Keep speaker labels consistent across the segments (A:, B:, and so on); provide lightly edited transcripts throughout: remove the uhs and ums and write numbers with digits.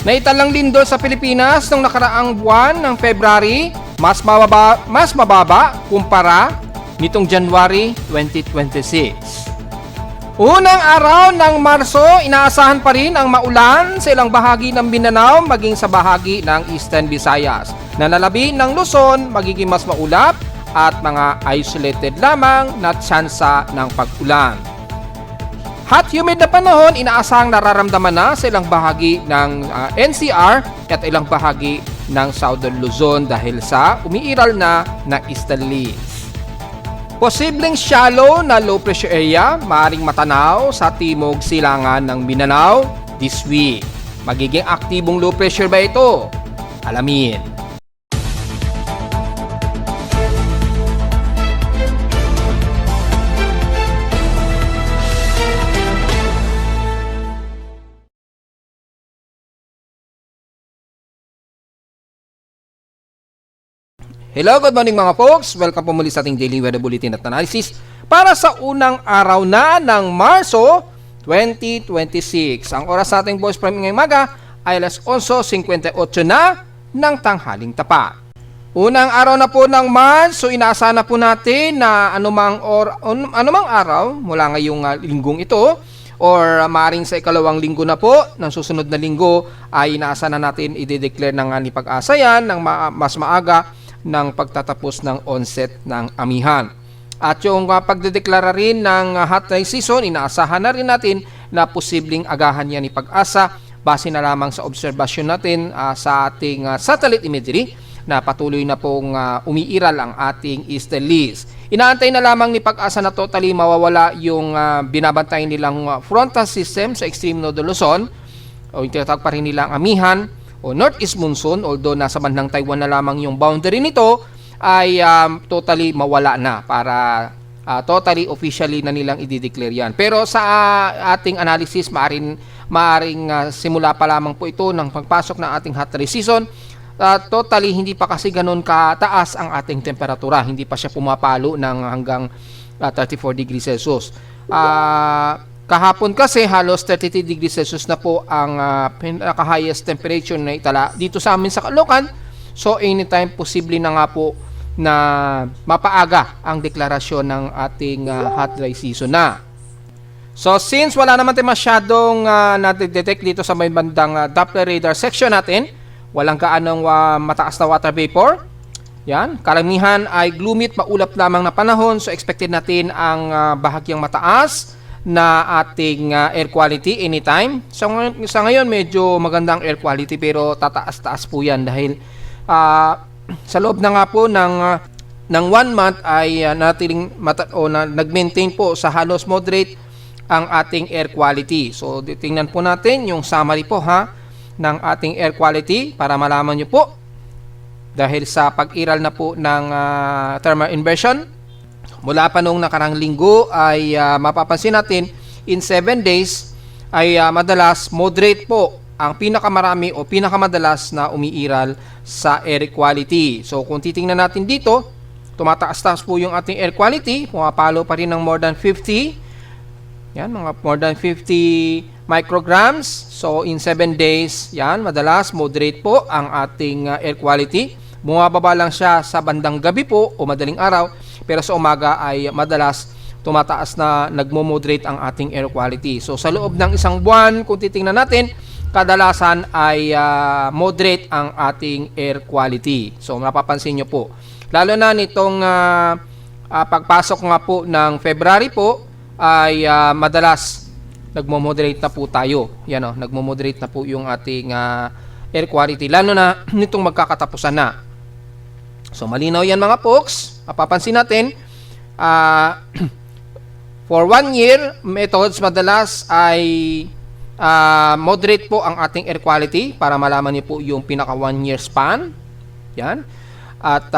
A: Naitalang lindol sa Pilipinas noong nakaraang buwan ng February, mas mababa kumpara nitong January 2026. Unang araw ng Marso, inaasahan pa rin ang maulan sa ilang bahagi ng Mindanao maging sa bahagi ng Eastern Visayas. Nalalabi ng Luzon, magiging mas maulap at mga isolated lamang na tsansa ng pag-ulan. Hot humid na panahon, inaasahang nararamdaman na sa ilang bahagi ng NCR at ilang bahagi ng Southern Luzon dahil sa umiiral na easterlies. Posibleng shallow na low pressure area maaaring matanaw sa timog silangan ng Mindanao this week. Magiging aktibong low pressure ba ito? Alamin. Hello, good morning mga folks. Welcome po muli sa ating Daily Weather Bulletin at Analysis para sa unang araw na ng Marso 2026. Ang oras sa ating voice prime ngayong maga ay alas 11:58 na ng tanghaling tapat. Unang araw na po ng March, so inaasahan na po natin na anumang araw mula ngayong linggong ito or maaaring sa ikalawang linggo na po ng susunod na linggo ay inaasahan na natin i-declare ng ni Pag-asa yan ng mas maaga ng pagtatapos ng onset ng amihan. At yung pagdedeklara rin ng hot dry season, inaasahan na rin natin na posibleng agahan yan ni Pag-asa base na lamang sa obserbasyon natin sa ating satellite imagery na patuloy na pong umiiral ang ating easterlies. Inaantay na lamang ni Pag-asa na totally mawawala yung binabantay nilang frontal system sa extreme north Luzon o yung tinatawag pa rin nilang amihan o northeast monsoon, although nasa bandang Taiwan na lamang yung boundary nito, ay totally mawala na para totally officially na nilang i-declare yan. Pero sa ating analysis, maaring simula pa lamang po ito ng pagpasok ng ating hot dry season. Totally hindi pa kasi ganun kataas ang ating temperatura. Hindi pa siya pumapalo ng hanggang 34 degrees Celsius. Kahapon kasi halos 33 degrees Celsius na po ang pinaka-highest temperature na itala dito sa amin sa Caloocan. So anytime posible na nga po na mapaaga ang deklarasyon ng ating hot dry season na. So since wala naman tayo masyadong na-detect dito sa may bandang Doppler radar section natin, walang kaanong mataas na water vapor. Yan, karamihan ay gloomy at maulap lamang na panahon. So expected natin ang bahagyang mataas na ating air quality anytime. So, sa ngayon medyo magandang air quality pero tataas-taas po yan dahil sa loob na nga po ng 1 month ay nag-maintain po sa halos moderate ang ating air quality. So tingnan po natin yung summary po ng ating air quality para malaman nyo po dahil sa pag-iral na po ng thermal inversion. Mula pa noong nakarang linggo ay mapapansin natin in 7 days ay madalas moderate po ang pinakamarami o pinakamadalas na umiiral sa air quality. So kung titingnan natin dito, tumataas-taas po yung ating air quality, pumapalo pa rin ng more than 50. Yan, mga more than 50 micrograms. So in 7 days, yan, madalas moderate po ang ating air quality. Bumababa lang siya sa bandang gabi po o madaling araw. Pero sa umaga ay madalas tumataas na nagmo-moderate ang ating air quality. So sa loob ng isang buwan, kung titingnan natin, kadalasan ay moderate ang ating air quality. So mapapansin nyo po. Lalo na nitong pagpasok nga po ng February po, ay madalas nagmo-moderate na po tayo. Yan o, nagmo-moderate na po yung ating air quality. Lalo na nitong magkakatapusan na. So malinaw yan mga folks. Mapapansin natin, for 1 year, methods madalas ay moderate po ang ating air quality para malaman niyo po yung pinaka 1 year span. Yan. At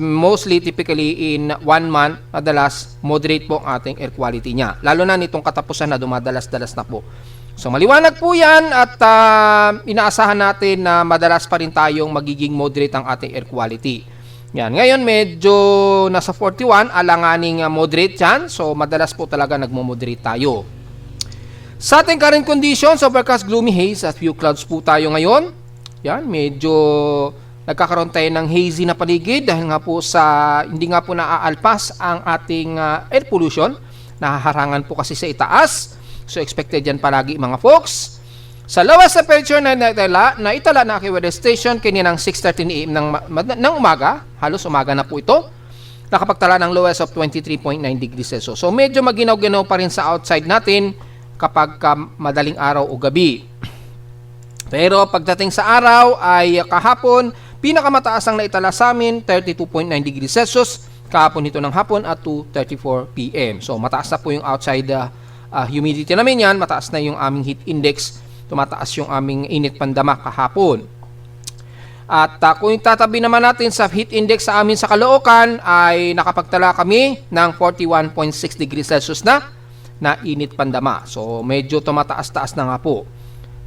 A: mostly, typically in 1 month, madalas moderate po ang ating air quality niya. Lalo na nitong katapusan na dumadalas-dalas na po. So maliwanag po yan at inaasahan natin na madalas pa rin tayong magiging moderate ang ating air quality. Yan. Ngayon medyo nasa 41, alanganing moderate yan. So madalas po talaga nagmo-moderate tayo. Sa ating current conditions, overcast, gloomy haze at few clouds po tayo ngayon. Yan, medyo nagkakaroon tayo ng hazy na paligid dahil nga po sa hindi nga po naaalpas ang ating air pollution. Nahaharangan po kasi sa itaas. So expected yan palagi mga folks. Sa lowest temperature na itala na aking weather station kaninang 6:13 AM ng umaga, halos umaga na po ito, nakapagtala ng lowest of 23.9 degrees Celsius. So medyo maginaw-ginaw pa rin sa outside natin kapag madaling araw o gabi. Pero pagdating sa araw ay kahapon, pinakamataas ang naitala sa amin, 32.9 degrees Celsius, kahapon ito ng hapon at 2:34 PM. So mataas na po yung outside humidity namin yan, mataas na yung aming heat index, tumataas yung aming init pandama kahapon. At kung tatabi naman natin sa heat index sa amin sa Caloocan ay nakapagtala kami ng 41.6 degrees Celsius na init pandama. So medyo tumataas-taas na nga po.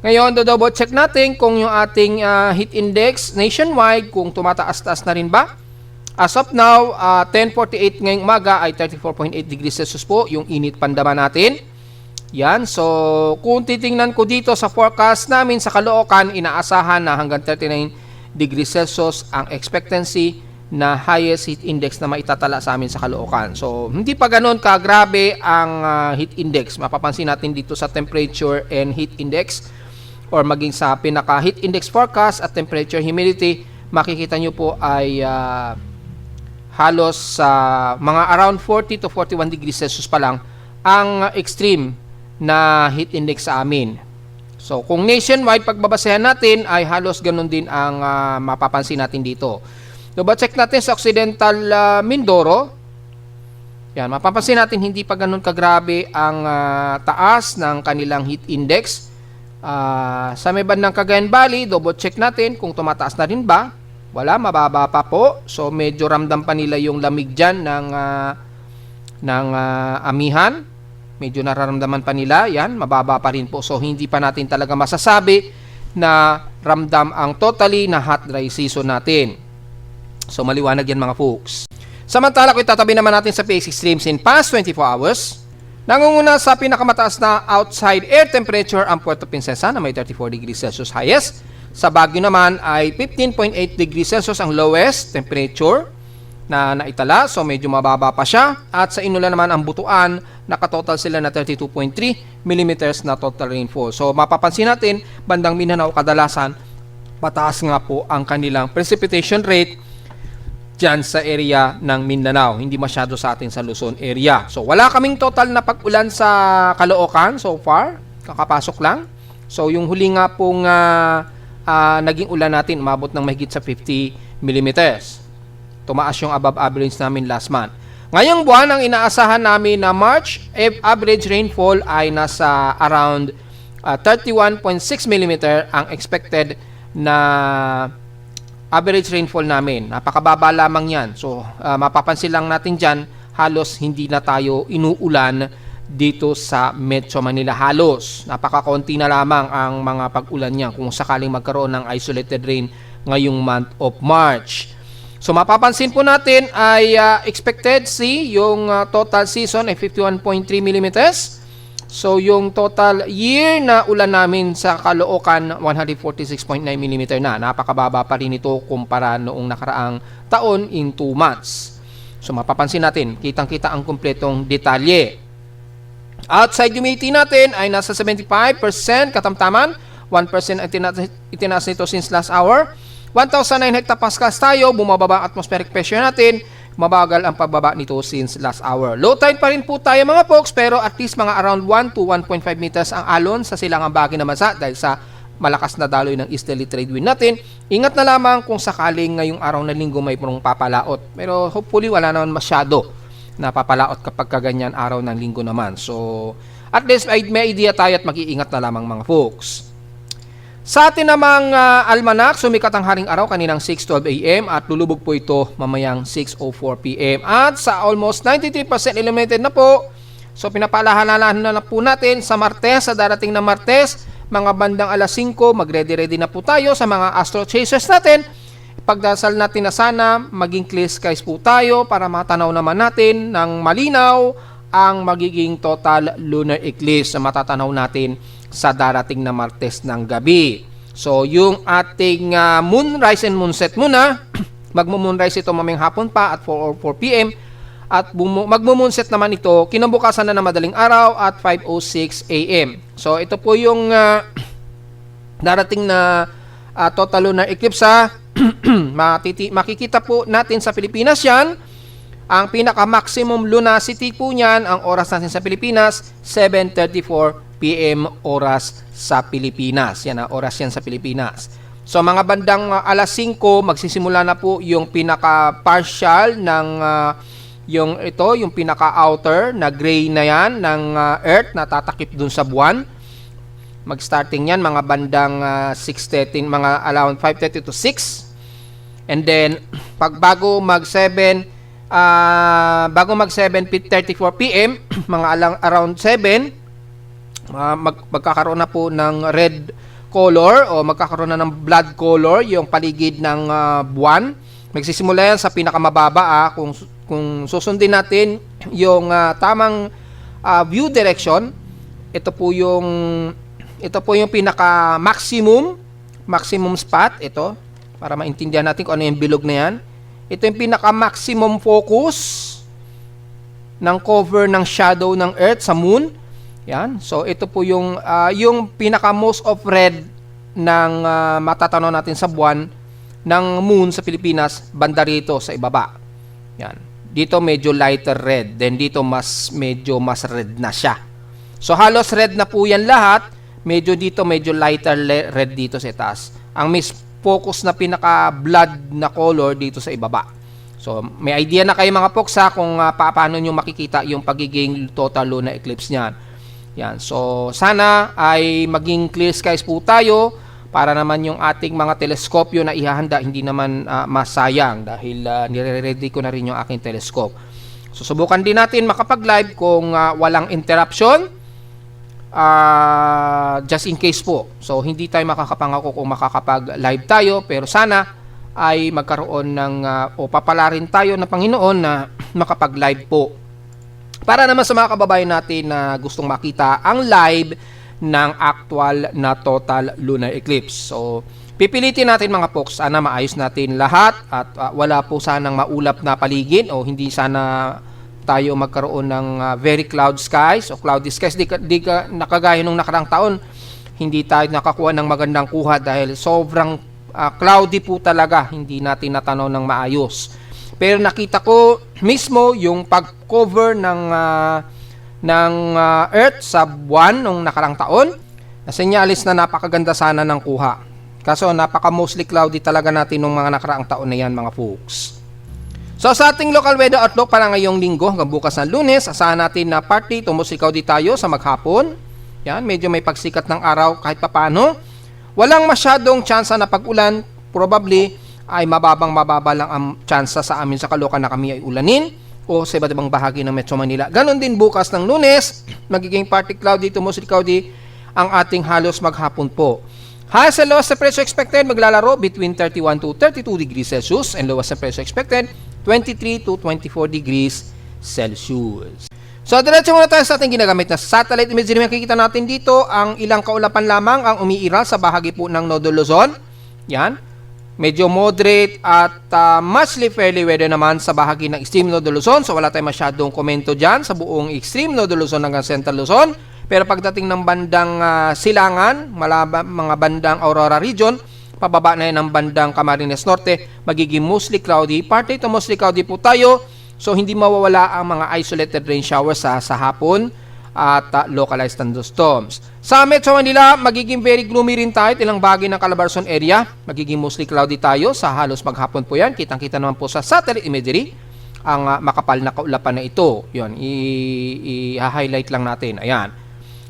A: Ngayon, double check natin kung yung ating heat index nationwide kung tumataas-taas na rin ba. As of now, 10:48 ngayong umaga ay 34.8 degrees Celsius po yung init pandama natin. Yan, so kung titingnan ko dito sa forecast namin sa Caloocan, inaasahan na hanggang 39 degrees Celsius ang expectancy na highest heat index na maitatala sa amin sa Caloocan. So hindi pa ganoon kagrabe ang heat index. Mapapansin natin dito sa temperature and heat index or maging sa pinaka heat index forecast at temperature humidity, makikita nyo po ay halos mga around 40 to 41 degrees Celsius pa lang ang extreme na heat index sa amin. So, kung nationwide pagbabasehan natin ay halos ganun din ang mapapansin natin dito. Double check natin sa Occidental Mindoro. Yan, mapapansin natin hindi pa ganun kagrabe ang taas ng kanilang heat index. Sa may bandang Cagayan Valley, double check natin kung tumataas na rin ba. Wala, mababa pa po. So, medyo ramdam pa nila yung lamig dyan ng amihan. Medyo nararamdaman pa nila, yan, mababa pa rin po. So, hindi pa natin talaga masasabi na ramdam ang totally na hot dry season natin. So, maliwanag yan mga folks. Samantala, kung itatabi naman natin sa PX Extremes in past 24 hours, nangunguna sa pinakamataas na outside air temperature ang Puerto Princesa na may 34 degrees Celsius highest. Sa Baguio naman ay 15.8 degrees Celsius ang lowest temperature na naitala, so medyo mababa pa siya. At sa Inulan naman ang Butuan, nakatotal sila na 32.3 mm na total rainfall. So mapapansin natin, bandang Mindanao kadalasan, mataas nga po ang kanilang precipitation rate dyan sa area ng Mindanao. Hindi masyado sa atin sa Luzon area. So wala kaming total na pag-ulan sa Caloocan so far. Kakapasok lang. So yung huli nga pong naging ulan natin, umabot ng mahigit sa 50 mm. Tumaas yung above average namin last month. Ngayong buwan, ang inaasahan namin na March, average rainfall ay nasa around 31.6 mm ang expected na average rainfall namin. Napakababa lamang yan. So, mapapansin lang natin dyan, halos hindi na tayo inuulan dito sa Metro Manila. Halos, napakakonti na lamang ang mga pag-ulan niya kung sakaling magkaroon ng isolated rain ngayong month of March. So mapapansin po natin ay expected yung total season ay 51.3 mm. So yung total year na ulan namin sa Caloocan 146.9 mm na. Napakababa pa rin ito kumpara noong nakaraang taon in 2 months. So mapapansin natin, kitang-kita ang kumpletong detalye. Outside humidity natin ay nasa 75% katamtaman. 1% ang itinaas nito since last hour. 1,009 hectopascals tayo, bumababa ang atmospheric pressure natin, mabagal ang pagbaba nito since last hour. Low tide pa rin po tayo mga folks, pero at least mga around 1 to 1.5 meters ang alon sa silangang Baguio na Bansa dahil sa malakas na daloy ng easterly trade wind natin. Ingat na lamang kung sakaling ngayong araw na linggo may prong papalaot, pero hopefully wala naman masyado na papalaot kapag kaganyan araw ng linggo naman. So at least may idea tayo at mag-iingat na lamang mga folks. Sa atin namang almanak, sumikat ang haring araw kaninang 6:12 AM at lulubog po ito mamayang 6:04 PM. At sa almost 93% illuminated na po. So pinapaalalahanan na po natin sa Martes, sa darating na Martes, mga bandang alas 5, magready-ready na po tayo sa mga astro chasers natin. Pagdasal natin na sana maging clear skies po tayo para matanaw naman natin ng malinaw ang magiging total lunar eclipse na matatanaw natin sa darating na Martes ng gabi. So, yung ating moonrise and moonset muna, magmo-moonrise ito mamayang hapon pa at 4 or 4 p.m. At magmo-moonset naman ito kinabukasan na madaling araw at 5:06 a.m. So, ito po yung darating na total lunar eclipse. Makikita po natin sa Pilipinas yan. Ang pinaka-maximum lunicity po niyan, ang oras natin sa Pilipinas, 7:34 p.m. oras sa Pilipinas. Yan ang oras yan sa Pilipinas. So mga bandang alas 5, magsisimula na po yung pinaka-partial ng yung pinaka-outer na gray na yan ng Earth na tatakip dun sa buwan. Mag-starting yan mga bandang 6:13, mga around 5:30 to 6. And then bago mag 7:34 p.m. mga around 7, magkakaroon na po ng red color o magkakaroon na ng blood color yung paligid ng buwan. Magsisimula yan sa pinakamababa. Kung susundin natin yung tamang view direction, ito po yung maximum spot ito, para maintindihan natin kung ano yung bilog na yan. Ito yung pinaka-maximum focus ng cover ng shadow ng Earth sa Moon. Yan. So, ito po yung pinaka-most of red ng matatanaw natin sa buwan ng Moon sa Pilipinas, banda rito sa ibaba. Yan. Dito medyo lighter red. Then dito medyo mas red na siya. So, halos red na po yan lahat. Medyo lighter red dito sa taas. Ang focus na pinaka-blood na color dito sa ibaba. So, may idea na kayo mga poksa kung paano nyo makikita yung pagiging total lunar eclipse niyan. Yan. So, sana ay maging clear skies po tayo para naman yung ating mga teleskopyo na ihahanda hindi naman masayang dahil nire-ready ko na rin yung aking telescope. So, subukan din natin makapag-live kung walang interruption. Just in case po. So, hindi tayo makakapangako kung makakapag-live tayo, pero sana ay magkaroon ng o papalarin tayo ng Panginoon na makapag-live po. Para naman sa mga kababayan natin na gustong makita ang live ng actual na total lunar eclipse. So, pipilitin natin mga folks, sana maayos natin lahat at wala po sanang maulap na paligid o hindi sana tayo magkaroon ng very cloud skies o cloudy skies. Di nakagaya nung nakarang taon, hindi tayo nakakuha ng magandang kuha dahil sobrang cloudy po talaga, hindi natin natanaw ng maayos. Pero nakita ko mismo yung pag-cover ng Earth sa buwan nung nakarang taon, na senyalis na napakaganda sana ng kuha. Kaso napaka-mostly cloudy talaga natin nung mga nakaraang taon na yan mga folks. So sa ating local weather outlook para ngayong linggo hanggang bukas na Lunes, asahan natin na partly tumusikaw di tayo sa maghapon. Yan, medyo may pagsikat ng araw kahit papano. Walang masyadong tsansa na pag-ulan, probably ay mababa lang ang tsansa sa amin sa Caloocan na kami ay ulanin o sa iba't ibang bahagi ng Metro Manila. Ganon din bukas ng Lunes, magiging partly cloudy to mostly cloudy ang ating halos maghapon po. Highest and lowest temperature expected maglalaro between 31 to 32 degrees Celsius and lowest temperature expected 23 to 24 degrees Celsius. So, diretso muna tayo sa ating ginagamit na satellite imagery. Makikita natin dito ang ilang kaulapan lamang ang umiiral sa bahagi po ng Nodo Luzon. Yan. Medyo moderate at mostly fairly weather naman sa bahagi ng extreme Nodo Luzon. So, wala tayong masyadong komento dyan sa buong extreme Nodo Luzon hanggang Central Luzon. Pero pagdating ng bandang Silangan, mga bandang Aurora region, pababa na yan ng bandang Camarines Norte, magiging mostly cloudy. Partly to mostly cloudy po tayo. So, hindi mawawala ang mga isolated rain showers sa hapon at localized thunderstorms. Sa Metro Manila, magiging very gloomy rin tayo. Ilang bahagi ng Calabarzon area, magiging mostly cloudy tayo sa halos maghapon po yan. Kitang-kita naman po sa satellite imagery ang makapal na kaulapan na ito. Yun, i-highlight lang natin. Ayan.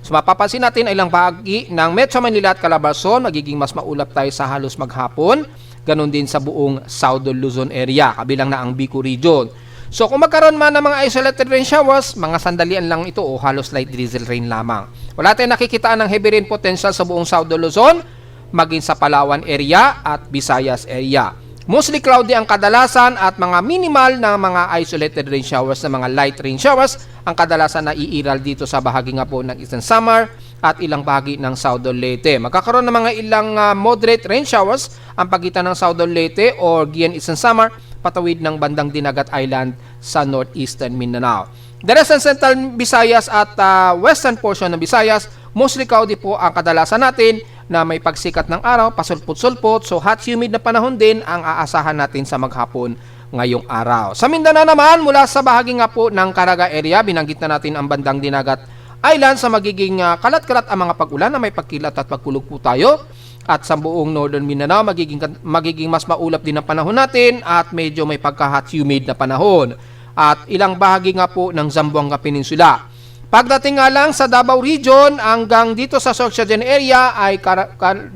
A: So, mapapansin natin ay ilang bahagi ng Metro Manila at Calabarzon, magiging mas maulap tayo sa halos maghapon. Ganon din sa buong Southern Luzon area, kabilang na ang Bicol region. So, kung magkaroon man ng mga isolated rain showers, mga sandalian lang ito o halos light drizzle rain lamang. Wala tayong nakikitaan ng heavy rain potential sa buong Southern Luzon, maging sa Palawan area at Visayas area. Mostly cloudy ang kadalasan at mga minimal na mga isolated rain showers na mga light rain showers ang kadalasan na iiral dito sa bahagi nga po ng Eastern Samar at ilang bahagi ng Southern Leyte. Magkakaroon ng mga ilang moderate rain showers ang pagitan ng Southern Leyte or Guian Eastern Samar patawid ng bandang Dinagat Island sa northeastern Mindanao. The rest ng Central Visayas at western portion ng Visayas, mostly cloudy po ang kadalasan natin na may pagsikat ng araw, pasulpot-sulpot, so hot humid na panahon din ang aasahan natin sa maghapon ngayong araw. Sa Mindanao naman, mula sa bahagi nga po ng Caraga area, binanggit na natin ang bandang Dinagat Island sa magiging kalat-kalat ang mga pag-ulan na may pagkilat at pagkulog po tayo. At sa buong Northern Mindanao, magiging mas maulap din ang panahon natin at medyo may pagka-hot humid na panahon. At ilang bahagi nga po ng Zamboanga Peninsula. Pagdating nga lang sa Davao Region, hanggang dito sa Sorsogon area, ay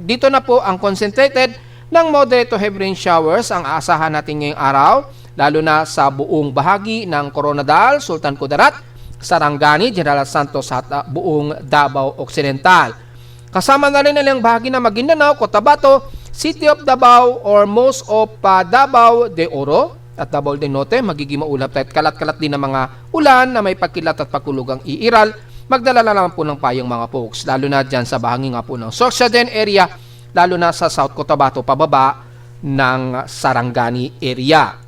A: dito na po ang concentrated ng moderate to heavy rain showers ang aasahan natin ngayong araw, lalo na sa buong bahagi ng Coronadal, Sultan Kudarat, Sarangani, General Santos at buong Davao Occidental. Kasama na rin nilang bahagi ng Maguindanao, Cotabato, City of Davao or most of Davao de Oro at Davao del Norte, magiging maulap at kalat-kalat din ng mga ulan na may pagkilat at pagkulugang iiral. Magdala na naman po ng payong mga folks, lalo na dyan sa bahagi nga po ng Sorsogon area, lalo na sa South Cotabato pababa ng Sarangani area.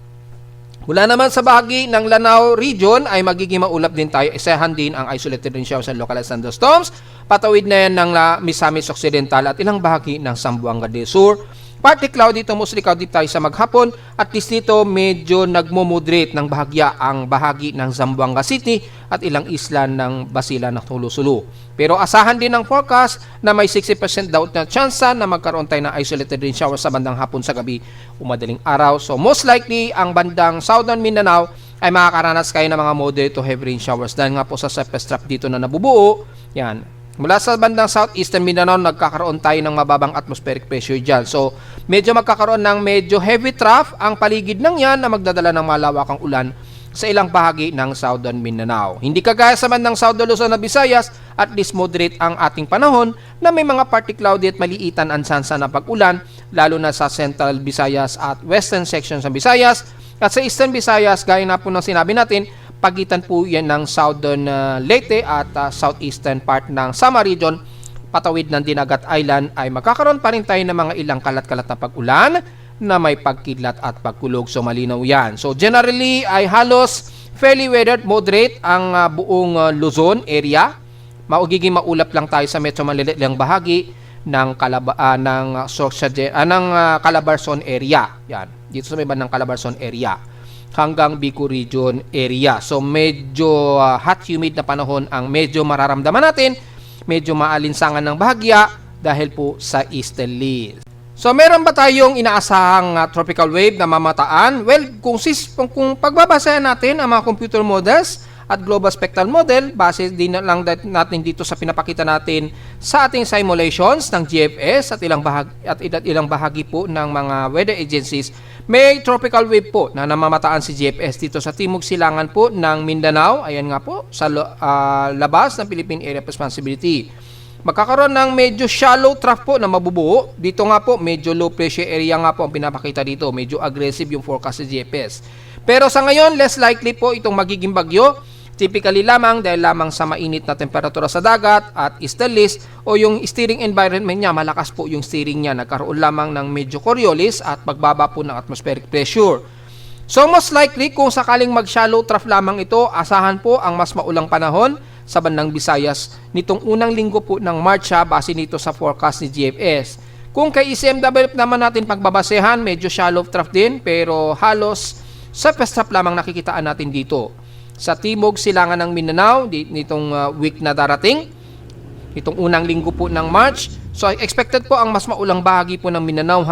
A: Mula naman sa bahagi ng Lanao region ay magiging maulap din tayo. Isahan din ang isolated rain showers and localized thunderstorms. Patawid na yan ng Misamis Occidental at ilang bahagi ng Zamboanga del Sur. Partly cloudy dito, mostly cloudy tayo sa maghapon. At least dito medyo nagmo-moderate ng bahagya ang bahagi ng Zamboanga City at ilang isla ng Basilan ng Sulu. Pero asahan din ng forecast na may 60% daw na tsansa na magkaroon tayo ng isolated rain shower sa bandang hapon, sa gabi o madaling araw. So most likely ang bandang Southern Mindanao ay makakaranas kayo ng mga moderate to heavy rain showers dahil nga po sa surface trap dito na nabubuo. Yan. Mula sa bandang Southeastern Mindanao, nagkakaroon tayo ng mababang atmospheric pressure dyan. So, medyo magkakaroon ng medyo heavy trough ang paligid ng yan na magdadala ng malawakang ulan sa ilang bahagi ng Southern Mindanao. Hindi kagaya sa bandang Southern Luzon at Visayas, at least moderate ang ating panahon na may mga partly cloudy at maliitan ang sansa na pag-ulan, lalo na sa Central Visayas at Western sections ng Visayas. At sa Eastern Visayas, gaya na po ng sinabi natin, pagitan po yan ng Southern Leyte at southeastern part ng Samar region, patawid ng Dinagat Island, ay magkakaroon pa rin tayo ng mga ilang kalat-kalat na pag-ulan na may pagkidlat at pagkulog. So malinaw yan. So generally ay halos fairly weathered, moderate ang buong Luzon area. Magiging maulap lang tayo sa medyo malililang bahagi ng Calabarzon area. Yan. Dito sa may bandang Calabarzon area hanggang Bicol region area. So medyo hot humid na panahon ang medyo mararamdaman natin, medyo maalinsangan ng bahagya dahil po sa easterly. So meron ba tayong inaasahang tropical wave na mamataan? Well, kung pagbabasahan natin ang mga computer models at global spectral model, base din lang natin dito sa pinapakita natin sa ating simulations ng GFS at ilang bahagi po ng mga weather agencies, may tropical wave po na namamataan si GFS dito sa timog silangan po ng Mindanao. Ayan nga po, sa labas ng Philippine Area of Responsibility. Magkakaroon ng medyo shallow trough po na mabubuo. Dito nga po, medyo low pressure area nga po ang pinapakita dito. Medyo aggressive yung forecast sa GFS. Pero sa ngayon, less likely po itong magiging bagyo. Typically lamang dahil lamang sa mainit na temperatura sa dagat at easterlies o yung steering environment niya, malakas po yung steering niya. Nagkaroon lamang ng medyo Coriolis at pagbaba po ng atmospheric pressure. So most likely, kung sakaling mag-shallow trough lamang ito, asahan po ang mas maulang panahon sa bandang Visayas nitong unang linggo po ng March, base nito sa forecast ni GFS. Kung kay ECMWF naman natin pagbabasehan, medyo shallow trough din, pero halos surface trough lamang nakikitaan natin dito. Sa timog silangan ng Mindanao, nitong week na darating, itong unang linggo po ng March. So expected po ang mas maulang bahagi po ng Mindanao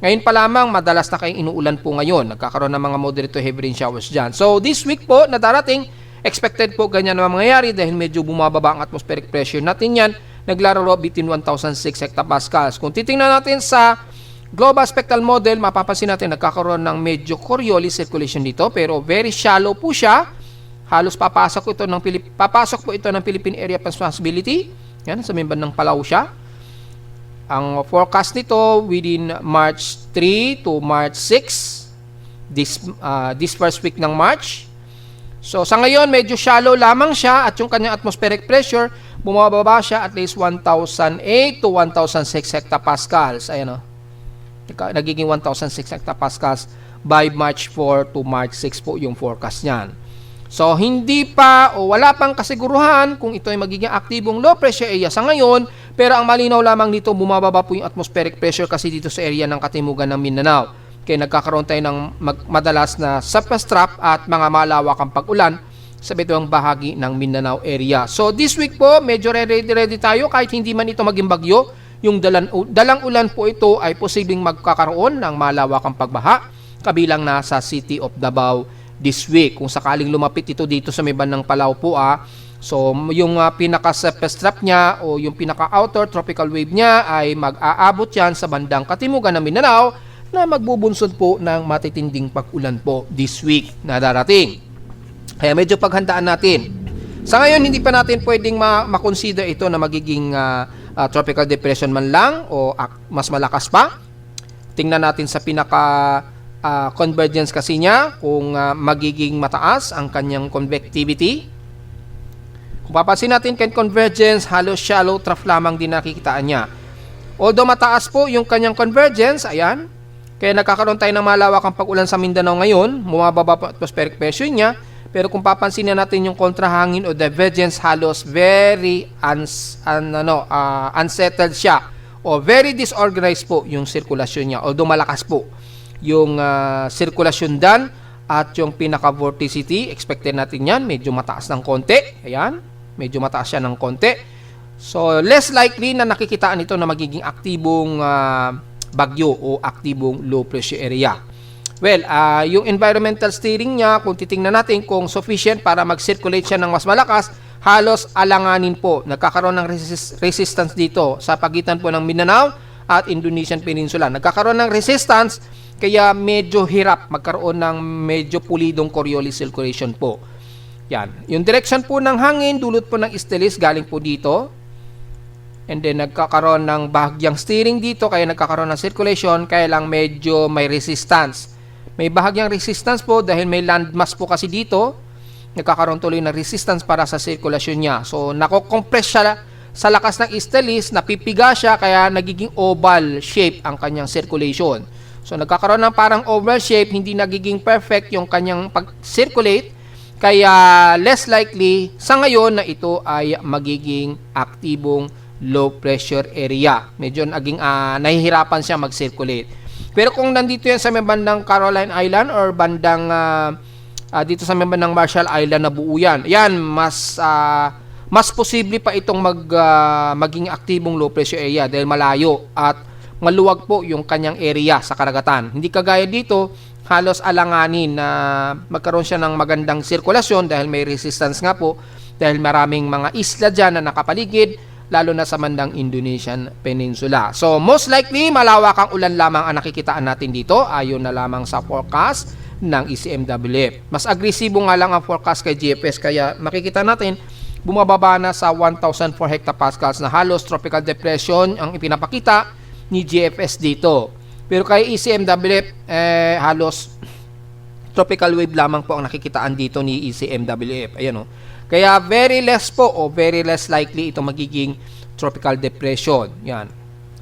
A: Ngayon pa lamang, madalas na kayong inuulan po ngayon. Nagkakaroon ng mga moderate to heavy rain showers dyan. So this week po na darating, expected po ganyan na mangyayari dahil medyo bumababa ang atmospheric pressure natin yan. Naglalaro between 1,006 hectopascals. Kung titingnan natin sa global spectral model, mapapansin natin nagkakaroon ng medyo Coriolis circulation dito, pero very shallow po siya. Halos papasok po ito ng Philippine Area of Responsibility. Yan, sa may bandang Palau siya. Ang forecast nito within March 3 to March 6, this first week ng March. So sa ngayon, medyo shallow lamang siya at yung kanyang atmospheric pressure, bumababa siya at least 1,008 to 1,006 hectopascals. Ayan o. Nagiging 1,006 hectopascals by March 4 to March 6 po yung forecast niyan. So hindi pa o wala pang kasiguruhan kung ito ay magiging aktibong low pressure area sa ngayon, pero ang malinaw lamang dito, bumababa po yung atmospheric pressure kasi dito sa area ng katimugan ng Mindanao. Kaya nagkakaroon tayo ng madalas na surface trap at mga malawakang pag-ulan sa bitawang bahagi ng Mindanao area. So this week po, medyo ready tayo kahit hindi man ito maging bagyo. Yung dalang ulan po ito ay posibleng magkakaroon ng malawakang pagbaha kabilang na sa City of Davao this week. Kung sakaling lumapit ito dito sa may bandang Palau po so yung pinaka-surface trap niya o yung pinaka-outer tropical wave niya ay mag-aabot yan sa bandang katimugan ng Mindanao na magbubunsod po ng matitinding pag-ulan po this week na darating. Kaya medyo paghandaan natin. Sa ngayon, hindi pa natin pwedeng makonsider ito na magiging tropical depression man lang o mas malakas pa. Tingnan natin sa pinaka-convergence kasi niya kung magiging mataas ang kanyang convectivity. Kung papansin natin kay convergence, halos shallow trough lamang din nakikitaan niya. Although mataas po yung kanyang convergence, ayan, kaya nagkakaroon tayo ng malawakang pag-ulan sa Mindanao ngayon, bumababa po atmospheric pressure niya, pero kung papansin natin yung kontrahangin o divergence, halos very unsettled siya o very disorganized po yung sirkulasyon niya. Although malakas po yung sirkulasyon dan at yung pinaka-vorticity, expected natin yan, medyo mataas ng konti. Ayan, medyo mataas siya ng konti. So, less likely na nakikitaan ito na magiging aktibong bagyo o aktibong low pressure area. Well, yung environmental steering niya, kung titingnan natin kung sufficient para mag-circulate siya ng mas malakas, halos alanganin po. Nagkakaroon ng resistance dito sa pagitan po ng Mindanao at Indonesian Peninsula. Nagkakaroon ng resistance, kaya medyo hirap magkaroon ng medyo pulidong Coriolis circulation po. Yan. Yung direction po ng hangin, dulot po ng easterlies, galing po dito. And then nagkakaroon ng bahagyang steering dito, kaya nagkakaroon ng circulation, kaya lang medyo may resistance. May bahagyang resistance po dahil may landmass po kasi dito. Nagkakaroon tuloy ng resistance para sa circulation niya. So nako-compress siya sa lakas ng easterlies, napipiga siya, kaya nagiging oval shape ang kanyang circulation. So nagkakaroon ng parang oval shape, hindi nagiging perfect yung kanyang pag-circulate, kaya less likely sa ngayon na ito ay magiging aktibong low pressure area. Medyo nahihirapan siya mag-circulate. Pero kung nandito yan sa may bandang Caroline Island or bandang dito sa may bandang Marshall Island na buo yan, mas posible pa itong maging aktibong low pressure area dahil malayo at maluwag po yung kanyang area sa karagatan. Hindi kagaya dito, halos alanganin na magkaroon siya ng magandang sirkulasyon dahil may resistance nga po dahil maraming mga isla dyan na nakapaligid, lalo na sa bandang Indonesian Peninsula. So, most likely, malawakang ulan lamang ang nakikitaan natin dito ayon na lamang sa forecast ng ECMWF. Mas agresibo nga lang ang forecast kay GFS, kaya makikita natin, bumababa na sa 1,004 hectopascals na halos tropical depression ang ipinapakita ni GFS dito. Pero kay ECMWF, halos tropical wave lamang po ang nakikitaan dito ni ECMWF. Ayan o. Kaya very less po o very less likely ito magiging tropical depression. Yan.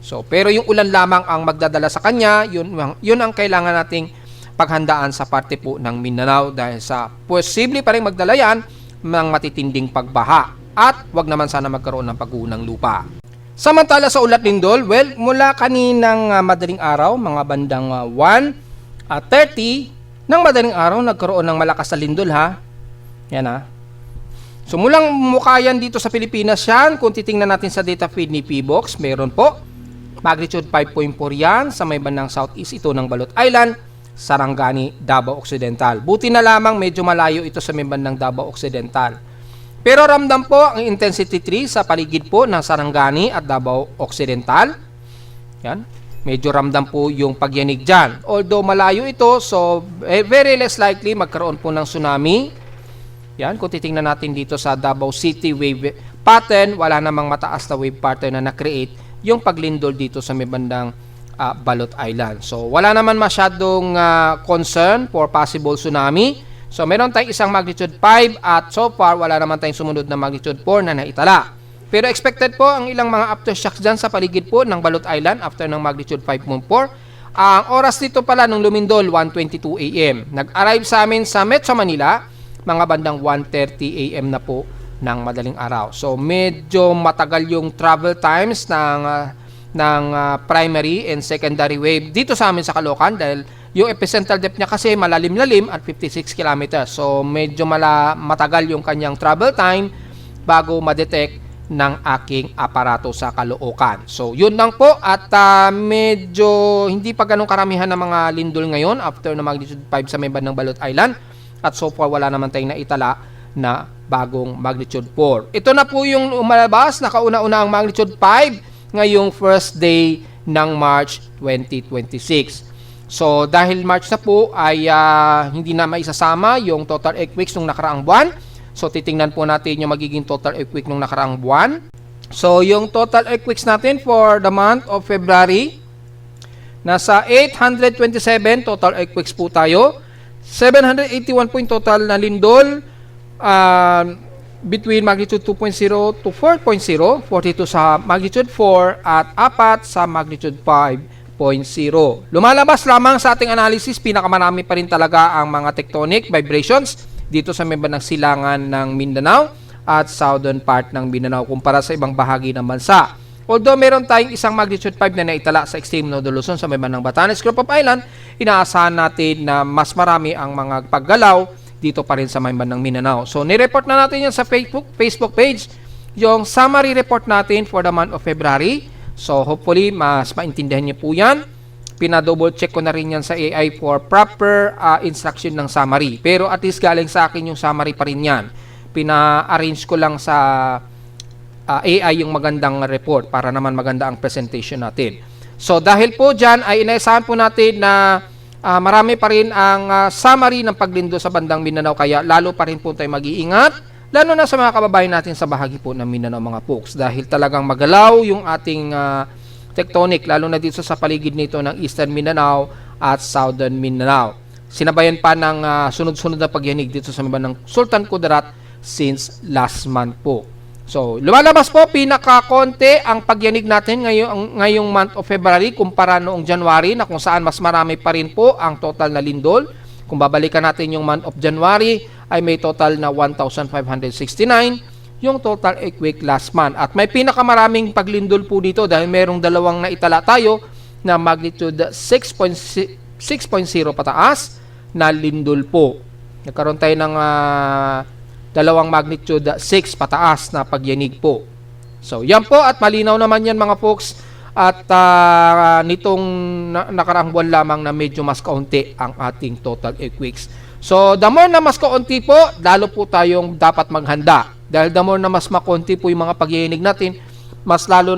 A: So, pero yung ulan lamang ang magdadala sa kanya, yun ang kailangan nating paghandaan sa parte po ng Mindanao dahil sa posible pa rin magdala yan ng matitinding pagbaha at wag naman sana magkaroon ng pag-uunang lupa. Samantala sa ulat lindol, well, mula kaninang madaling araw, mga bandang 1:30 ng madaling araw, nagkaroon ng malakas na lindol ha. Yan ha. So mulang mukha yan dito sa Pilipinas yan, kung titingnan natin sa data feed ni PBox, meron po magnitude 5.4 yan sa may bandang southeast ito ng Balot Island, Sarangani, Davao Occidental. Buti na lamang medyo malayo ito sa may bandang Davao Occidental. Pero ramdam po ang intensity 3 sa paligid po ng Sarangani at Davao Occidental. Yan. Medyo ramdam po yung pagyanig dyan. Although malayo ito, so very less likely magkaroon po ng tsunami. Yan, kung titingnan natin dito sa Davao City wave pattern, wala namang mataas na wave pattern na na-create yung paglindol dito sa may bandang Balot Island. So, wala naman masyadong concern for possible tsunami. So meron tayong isang magnitude 5 at so far wala naman tayong sumunod na magnitude 4 na naitala. Pero expected po ang ilang mga aftershocks dyan sa paligid po ng Balot Island after ng magnitude 5.4. Ang oras dito pala nung lumindol, 1:22 AM. Nag-arrive sa amin sa Metro Manila, mga bandang 1:30 AM na po ng madaling araw. So medyo matagal yung travel times ng primary and secondary wave dito sa amin sa Caloocan dahil yung epicentral depth niya kasi malalim-lalim at 56 kilometers. So medyo matagal yung kanyang travel time bago ma-detect ng aking aparato sa Caloocan. So yun lang po at medyo hindi pa ganun karamihan ng mga lindol ngayon after na magnitude 5 sa may bandang Balot Island at so far wala naman tayong naitala na bagong magnitude 4. Ito na po yung umalabas, nakauna-una ang magnitude 5 ngayong first day ng March 2026. So dahil March na po ay hindi na maisasama yung total earthquakes nung nakaraang buwan. So titingnan po natin yung magiging total earthquake nung nakaraang buwan. So yung total earthquakes natin for the month of February, nasa 827 total earthquakes po tayo. 781 po yung total na lindol between magnitude 2.0 to 4.0, 42 sa magnitude 4 at 4 sa magnitude 5.0. Lumalabas lamang sa ating analysis, pinakamarami pa rin talaga ang mga tectonic vibrations dito sa may bandang silangan ng Mindanao at southern part ng Mindanao kumpara sa ibang bahagi ng bansa. Although meron tayong isang magnitude 5 na naitala sa extreme northern Luzon sa may bandang Batanes Group of Island, inaasahan natin na mas marami ang mga paggalaw dito pa rin sa may bandang Mindanao. So nireport na natin yan sa Facebook page, yung summary report natin for the month of February. So hopefully mas maintindihan niyo po yan. Pinadouble check ko na rin yan sa AI for proper instruction ng summary. Pero at least galing sa akin yung summary pa rin yan. Pina-arrange ko lang sa AI yung magandang report para naman maganda ang presentation natin. So dahil po dyan ay inaasahan po natin na marami pa rin ang summary ng paglindo sa bandang Mindanao. Kaya lalo pa rin po tayo mag-iingat. Lalo na sa mga kababayan natin sa bahagi po ng Mindanao mga folks. Dahil talagang magalaw yung ating tectonic, lalo na dito sa paligid nito ng Eastern Mindanao at Southern Mindanao. Sinabayan pa ng sunod-sunod na pagyanig dito sa mga ng Sultan Kudarat since last month po. So, lumalabas po pinakakonti ang pagyanig natin ngayong month of February kumpara noong January na kung saan mas marami pa rin po ang total na lindol. Kung babalikan natin yung month of January ay may total na 1,569 yung total earthquake last month. At may pinakamaraming paglindol po dito dahil merong dalawang naitala tayo na magnitude 6.0 pataas na lindol po. Nagkaroon tayo ng dalawang magnitude 6 pataas na pagyanig po. So yan po at malinaw naman yan mga folks. At nitong nakaraang buwan lamang na medyo mas kaunti ang ating total earthquakes. So the more na mas kaunti po, lalo po tayong dapat maghanda. Dahil the more na mas makonti po yung mga pagyanig natin, mas lalo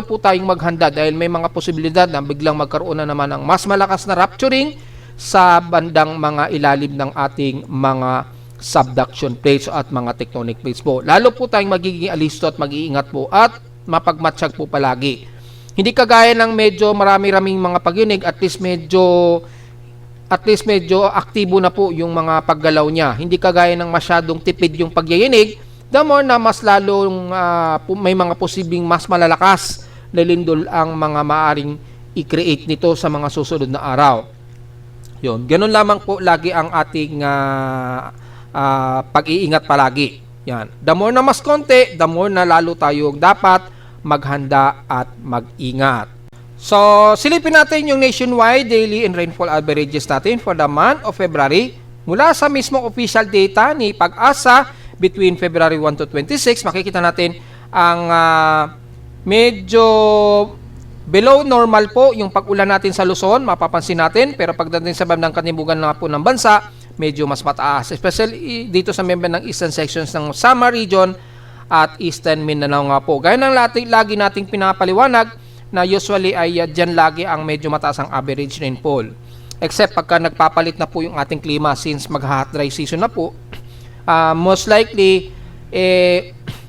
A: po tayong maghanda dahil may mga posibilidad na biglang magkaroon na naman ng mas malakas na rupturing sa bandang mga ilalim ng ating mga subduction plates at mga tectonic plates po. Lalo po tayong magiging alisto at mag-iingat po at mapagmatsyag po palagi. Hindi kagaya ng medyo marami-raming mga pagyanig, at least medyo aktibo na po yung mga paggalaw niya. Hindi kagaya ng masyadong tipid yung pagyayinig, the more na mas lalong may mga posibleng mas malalakas na lindol ang mga maaring i-create nito sa mga susunod na araw. Yun, ganun lamang po lagi ang ating pag-iingat palagi. Yan. The more na mas konti, the more na lalo tayo dapat maghanda at mag-ingat. So, silipin natin yung nationwide daily and rainfall averages natin for the month of February. Mula sa mismong official data ni Pag-asa between February 1 to 26, makikita natin ang medyo below normal po yung pag-ulan natin sa Luzon, mapapansin natin. Pero pagdating sa bandang katimugan na po ng bansa, medyo mas mataas. Especially dito sa member ng eastern sections ng Samar region at Eastern Mindanao nga po. Gaya ng lagi nating pinapaliwanag na usually ay dyan lagi ang medyo mataas ang average rainfall. Except pagka nagpapalit na po yung ating klima since mag-hot dry season na po, most likely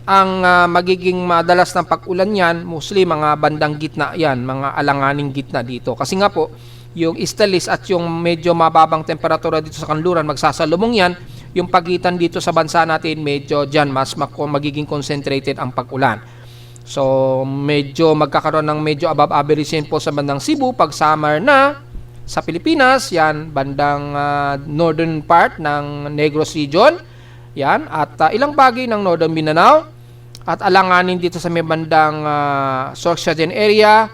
A: ang magiging madalas ng pag-ulan yan, mostly mga bandang gitna yan, mga alanganing gitna dito. Kasi nga po, yung Easterlies at yung medyo mababang temperatura dito sa kanluran, magsasalubong yan. Yung pagitan dito sa bansa natin, medyo dyan mas magiging concentrated ang pag-ulan. So, medyo magkakaroon ng medyo above average po sa bandang Cebu pag summer na. Sa Pilipinas, yan, bandang northern part ng Negros region. Yan, at ilang bagay ng northern Mindanao. At alanganin dito sa may bandang Sorsogon area,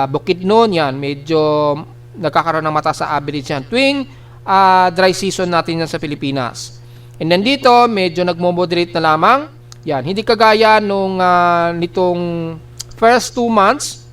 A: Bukidnon, yan, medyo nagkakaroon ng mataas sa average yan. Tuwing dry season natin yan sa Pilipinas. And then dito, medyo nagmo-moderate na lamang. Yan, hindi kagaya nung nitong first 2 months,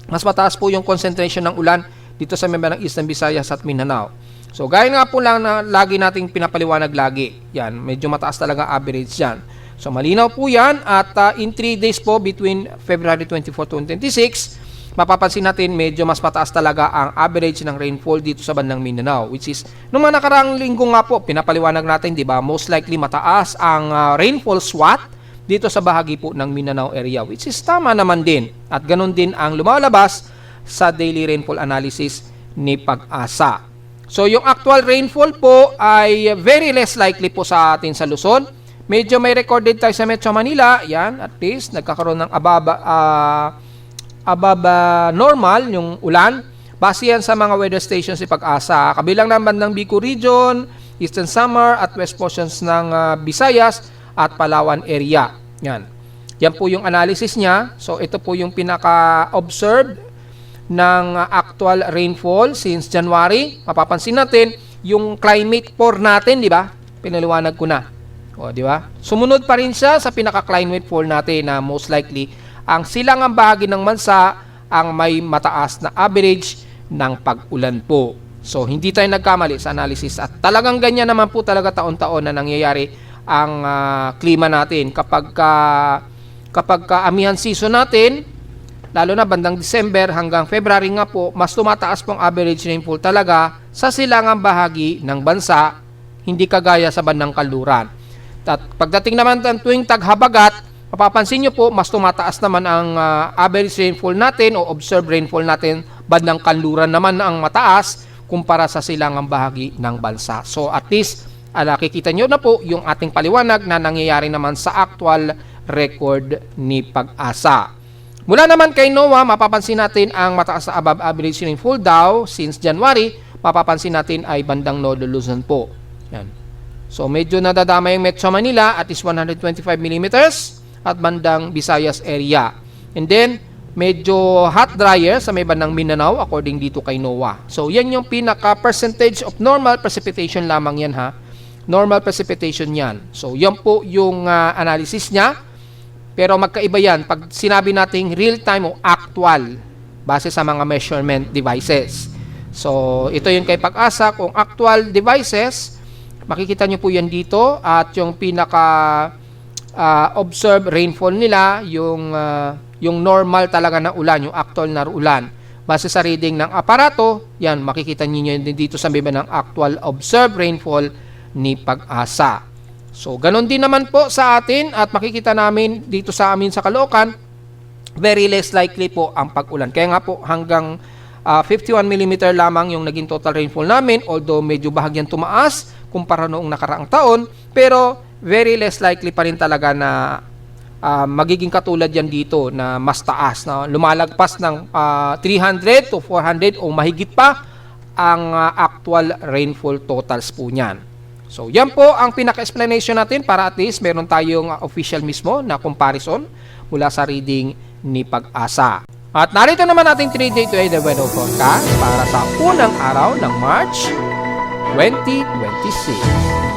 A: mas mataas po yung concentration ng ulan dito sa member ng Eastern Visayas at Mindanao. So, gaya nga po lang na lagi nating pinapaliwanag lagi. Yan, medyo mataas talaga average yan. So, malinaw po yan at in 3 days po between February 24 to 26, mapapansin natin medyo mas mataas talaga ang average ng rainfall dito sa bandang Mindanao, which is, nung mga nakaraang linggo nga po, pinapaliwanag natin, di ba, most likely mataas ang rainfall SWAT dito sa bahagi po ng Mindanao area, which is tama naman din. At ganun din ang lumalabas sa daily rainfall analysis ni Pag-asa. So, yung actual rainfall po ay very less likely po sa atin sa Luzon. Medyo may recorded tayo sa Metro Manila. Yan, at least, nagkakaroon ng above normal yung ulan. Base yan sa mga weather stations si Pag-asa. Kabilang ng bandang Bicol Region, Eastern Samar at west portions ng Visayas at Palawan area. Yan. Yan po yung analysis niya. So, ito po yung pinaka-observed ng actual rainfall since January. Mapapansin natin, yung climate for natin, di ba? Pinaliwanag ko na. O, di ba? Sumunod pa rin siya sa pinaka-climate for natin na most likely ang silangang bahagi ng bansa ang may mataas na average ng pag-ulan po. So, hindi tayo nagkamali sa analysis at talagang ganyan naman po talaga taon-taon na nangyayari ang klima natin kapag amihan season natin, lalo na bandang December hanggang February nga po, mas tumataas pong average rainfall talaga sa silangang bahagi ng bansa, hindi kagaya sa bandang kanluran. At pagdating naman ng tuwing taghabagat, mapapansin nyo po, mas tumataas naman ang average rainfall natin o observed rainfall natin, bandang kanluran naman ang mataas kumpara sa silangang bahagi ng bansa. So at least, nakikita nyo na po yung ating paliwanag na nangyayari naman sa actual record ni Pag-asa. Mula naman kay NOAA, mapapansin natin ang mataas na above average rainfall daw since January, mapapansin natin ay bandang Northern Luzon po. Yan. So medyo nadadama yung Metro Manila at is 125 mm at bandang Visayas area. And then, medyo hot dryer sa may bandang Mindanao according dito kay NOAA. So yan yung pinaka percentage of normal precipitation lamang yan ha. Normal precipitation yan. So, yan po yung analysis niya. Pero magkaiba yan pag sinabi nating real-time o actual base sa mga measurement devices. So, ito yung kay Pag-asa. Kung actual devices, makikita nyo po yan dito. At yung pinaka-observed rainfall nila, yung normal talaga na ulan, yung actual na ulan. Base sa reading ng aparato, yan, makikita nyo yun dito sa biba ng actual observed rainfall ni Pag-asa. So, ganun din naman po sa atin at makikita namin dito sa amin sa Caloocan, very less likely po ang pag-ulan. Kaya nga po hanggang 51 mm lamang yung naging total rainfall namin, although medyo bahagyan tumaas kumpara noong nakaraang taon, pero very less likely pa rin talaga na magiging katulad yan dito na mas taas, na lumalagpas ng 300 to 400 o mahigit pa ang actual rainfall totals po niyan. So, yan po ang pinaka-explanation natin para at least meron tayong official mismo na comparison mula sa reading ni Pag-asa. At narito naman natin 3-day weather forecast para sa unang araw ng March 2026.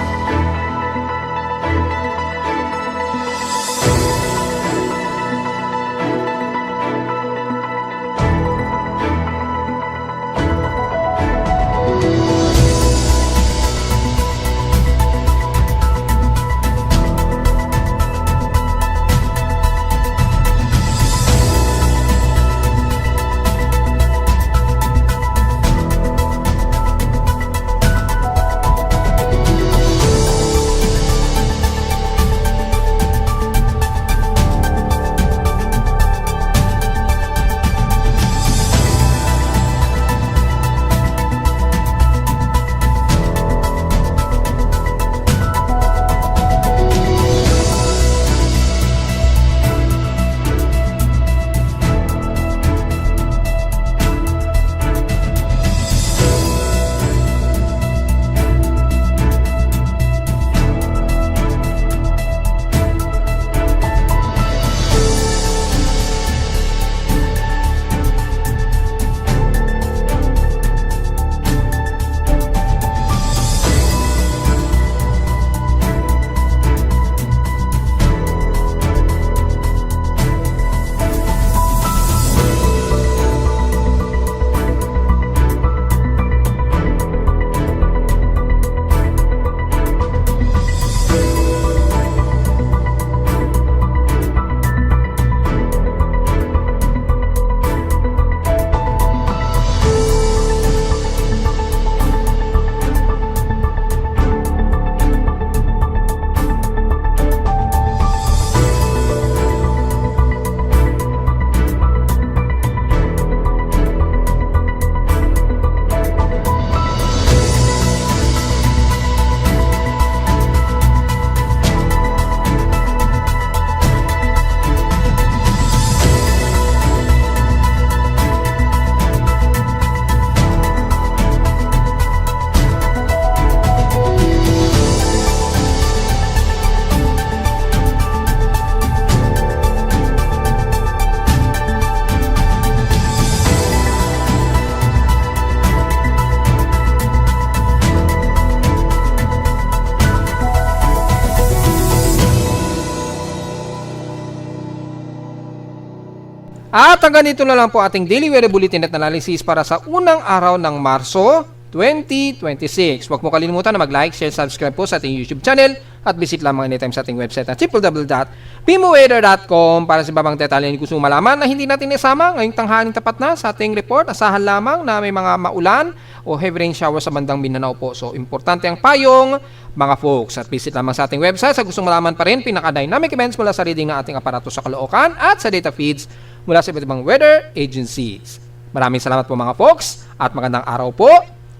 A: At hanggang dito na lang po ating daily weather bulletin at analysis para sa unang araw ng Marso 2026. Huwag mo kalimutan na mag-like, share, subscribe po sa ating YouTube channel at visit lamang anytime sa ating website at www.pimoweather.com para sa babang detalye na gusto malaman na hindi natin isama ngayong tanghaling tapat na sa ating report. Asahan lamang na may mga maulan o heavy rain shower sa bandang Mindanao po. So, importante ang payong mga folks. At visit lamang sa ating website sa gustong malaman pa rin pinaka-dynamic events mula sa reading ng ating aparato sa Caloocan at sa data feeds mula sa iba't ibang weather agencies. Maraming salamat po mga folks at magandang araw po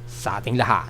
A: sa ating lahat.